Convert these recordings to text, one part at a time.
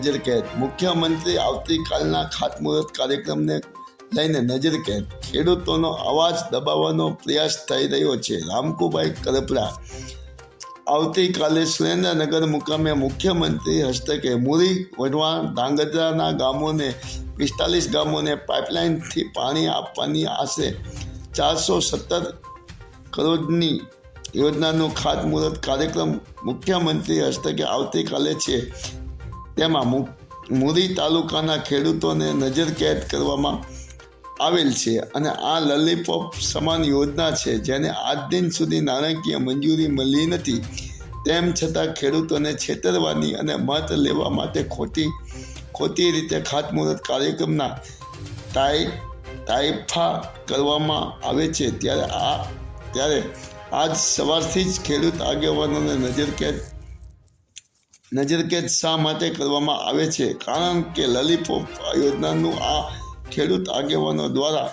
નજરકેદ. મુખ્યમંત્રી આવતીકાલના ખાતમુહૂર્ત કાર્યક્રમને લઈને નજરકેદ. ખેડૂતોનો અવાજ દબાવવાનો પ્રયાસ થઈ રહ્યો છે. રામકુભાઈ કરપડા. આવતીકાલે સુરેન્દ્રનગર મુકામે મુખ્યમંત્રી હસ્તકે મુરી, વઢવાણ, ધાંગધ્રાના ગામોને 45 ગામોને પાઇપલાઇનથી પાણી આપવાની આશરે 417 કરોડની યોજનાનું ખાતમુહૂર્ત કાર્યક્રમ મુખ્યમંત્રી હસ્તકે આવતીકાલે છે. તેમાં મુરી તાલુકાના ખેડૂતોને નજરકેદ કરવામાં આવેલ છે અને આ લોલીપોપ સમાન યોજના છે જેને આજ દિન સુધી નાણાકીય મંજૂરી મળી નથી. તેમ છતાં ખેડૂતોને છેતરવાની અને મત લેવા માટે ખોટી રીતે ખાતમુહૂર્ત કાર્યક્રમના તાઇફા કરવામાં આવે છે. ત્યારે આજ સવારથી જ ખેડૂત આગેવાનોને નજરકેદ શા માટે કરવામાં આવે છે? કારણ કે લોલીપોપ યોજનાનું આ ખેડૂત આગેવાનો દ્વારા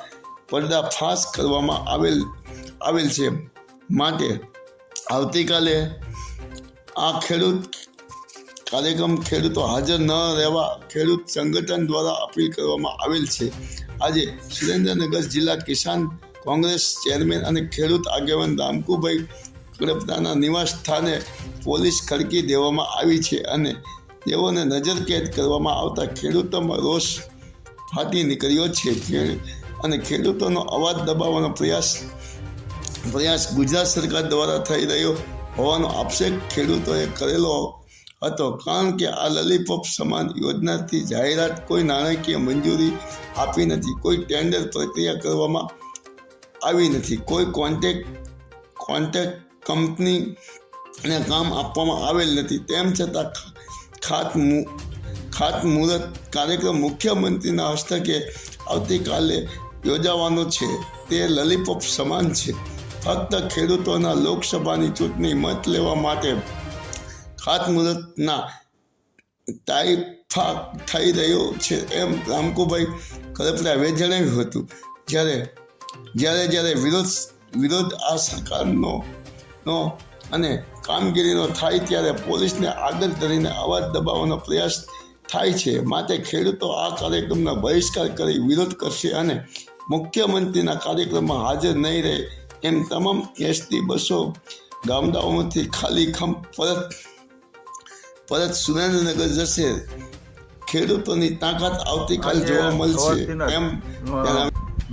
પર્દાફાશ કરવામાં આવેલ છે. માટે આવતીકાલે આ ખેડૂતો હાજર ન રહેવા ખેડૂત સંગઠન દ્વારા અપીલ કરવામાં આવેલ છે. આજે સુરેન્દ્રનગર જિલ્લા કિસાન કોંગ્રેસ ચેરમેન અને ખેડૂત આગેવાન રામકુભાઈ કરપડાના નિવાસ સ્થાને પોલીસ ખડકી દેવામાં આવી છે અને તેઓને નજરકેદ કરવામાં આવતા ખેડૂતોમાં રોષ ફાટી નીકળ્યો છે અને ખેડૂતોનો અવાજ દબાવવાનો પ્રયાસ ગુજરાત સરકાર દ્વારા થઈ રહ્યો હોવાનો આક્ષેપ ખેડૂતોએ કરેલો હતો. કારણ કે આ લોલીપોપ સમાન યોજનાથી જાહેરાત કોઈ નાણાકીય મંજૂરી આપી નથી, કોઈ ટેન્ડર પ્રક્રિયા કરવામાં આવી નથી, કોઈ કોન્ટ્રાક્ટ કંપનીને કામ આપવામાં આવેલ નથી. તેમ છતાં ખાતમુહૂર્ત કાર્યક્રમ મુખ્યમંત્રીના હસ્તકે આવતીકાલે યોજાવાનો છે. તે લોલીપોપ સમાન છે. ફક્ત ખેડૂતોના લોકસભાની ચૂંટણી મત લેવા માટે ખાતમુહૂર્તના તાઇફા થઈ રહ્યો છે એમ રામકુભાઈ કરપડાએ જણાવ્યું હતું. જ્યારે વિરોધ આ સરકારનો અને કામગીરીનો થાય ત્યારે પોલીસને આગળ ધરીને અવાજ દબાવવાનો પ્રયાસ થાય છે. માટે ખેડૂતો આ કાર્યક્રમનો બહિષ્કાર કરી વિરોધ કરશે અને મુખ્યમંત્રીના કાર્યક્રમમાં હાજર નહીં રહે એમ તમામ એસટી બસો ગામડાઓમાંથી ખાલીખમ પરત સુરેન્દ્રનગર જશે. ખેડૂતોની તાકાત આવતીકાલ જોવા મળશે એમ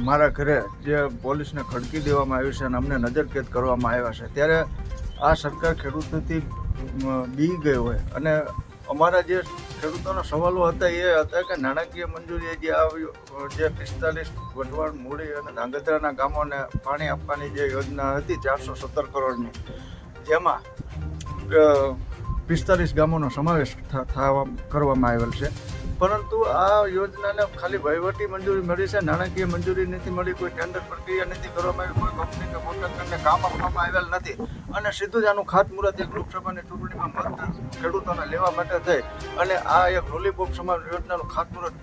મારા ઘરે જે પોલીસને ખડકી દેવામાં આવી છે અને અમને નજરકેદ કરવામાં આવ્યા છે, ત્યારે આ સરકાર ખેડૂતોથી બી ગઈ હોય અને અમારા જે ખેડૂતોના સવાલો હતા એ હતા કે નાણાકીય મંજૂરી જે 45 વઢવાણ, મૂળી અને ધાંગધ્રાના ગામોને પાણી આપવાની જે યોજના હતી 417 કરોડની, જેમાં 45 ગામોનો સમાવેશ કરવામાં આવેલ છે. પરંતુ આ યોજનાને ખાલી વહીવટી મંજૂરી મળી છે, નાણાકીય મંજૂરી નથી મળી, કોઈ ટેન્ડર પ્રક્રિયા નથી કરવામાં આવી, કોઈ કંપની કે કોન્ટ્રાક્ટરને કામ આપવામાં આવેલ નથી અને સીધું જ આનું ખાતમુહૂર્ત એક લોકસભાની ચૂંટણીમાં મત ખેડૂતોને લેવા માટે થઈ અને આ એક લોલીપોપ સમાન યોજનાનું ખાતમુહૂર્ત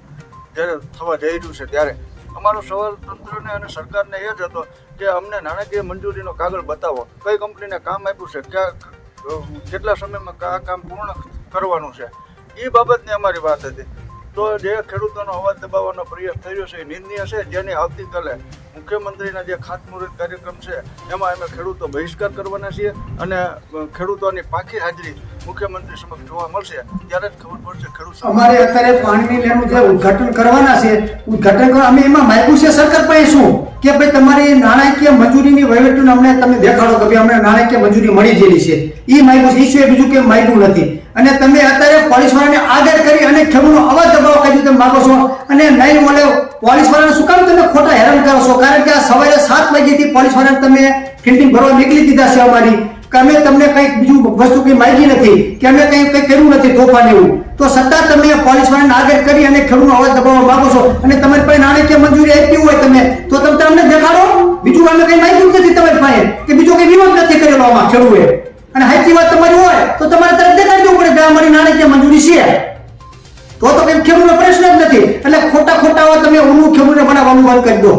જ્યારે થવા જઈ રહ્યું છે, ત્યારે અમારો સવાલ તંત્રને અને સરકારને એ જ હતો કે અમને નાણાકીય મંજૂરીનો કાગળ બતાવો, કઈ કંપનીને કામ આપ્યું છે, કેટલા સમયમાં આ કામ પૂર્ણ કરવાનું છે, એ બાબતની અમારી વાત હતી. તો જે ખેડૂતોનો અવાજ દબાવવાનો પ્રયાસ થઈ રહ્યો છે એ નિંદનીય છે. જેની આવતીકાલે મુખ્યમંત્રીના જે ખાતમુહૂર્ત કાર્યક્રમ છે એમાં અમે ખેડૂતો બહિષ્કાર કરવાના છીએ અને ખેડૂતોની પાકી હાજરી મુખ્યમંત્રી સમક્ષ જોવા મળશે ત્યારે જ ખબર પડશે ખેડૂત. અમારે અત્યારે પાણીની લેનું જે ઉદ્ઘાટન કરવાના છે, ઉદ્ઘાટન કરવા અમે એમાં માગ્યું છે સરકાર પાસે શું કે ભાઈ તમારી નાણાકીય મંજૂરીની વહીવટનું અમને તમે દેખાડો કે ભાઈ અમને નાણાકીય મંજૂરી મળી ગયેલી છે. એ માગ્યું છે, એ સિવાય બીજું કેમ માગ્યું નથી. અને તમે અત્યારે પોલીસવાળાને આગળ કરી અને ખેડૂતનો અવાજ દબાવવા કઈ તમે માગો છો અને નહીં બોલે પોલીસવાળાને શું કામ તમે ખોટા હેરાન કરો છો? કારણ કે આ સવારે 7 વાગ્યાથી પોલીસવાળાને તમે ફિલ્ડિંગ ભરવા નીકળી દીધા છે અમારી કે અમે તમને કંઈક બીજું વસ્તુ કંઈ માગી નથી કે અમે કંઈ કર્યું નથી તોફાન એવું, તો છતાં તમે પોલીસવાળાને આગળ કરી અને ખેડૂતનો અવાજ દબાવવા માંગો છો અને તમારી પાસે નાણાકીય મંજૂરી આપી હોય તમે તો તમે અમને દેખાડો. બીજું અમે કંઈ માગ્યું નથી તમારી પાસે કે બીજો કંઈ વિરોધ નથી કરેલો આમાં ખેડૂએ. અને સાચી વાત તમારી હોય તો તમારે તરત દેખાડી દેવું પડે કે અમારી નાણાકીય મંજૂરી છે, તો કંઈ ખેડૂતનો પ્રશ્ન જ નથી. એટલે ખોટા તમે ઊનું ખેડૂતને બનાવવાનું બંધ કરી દો.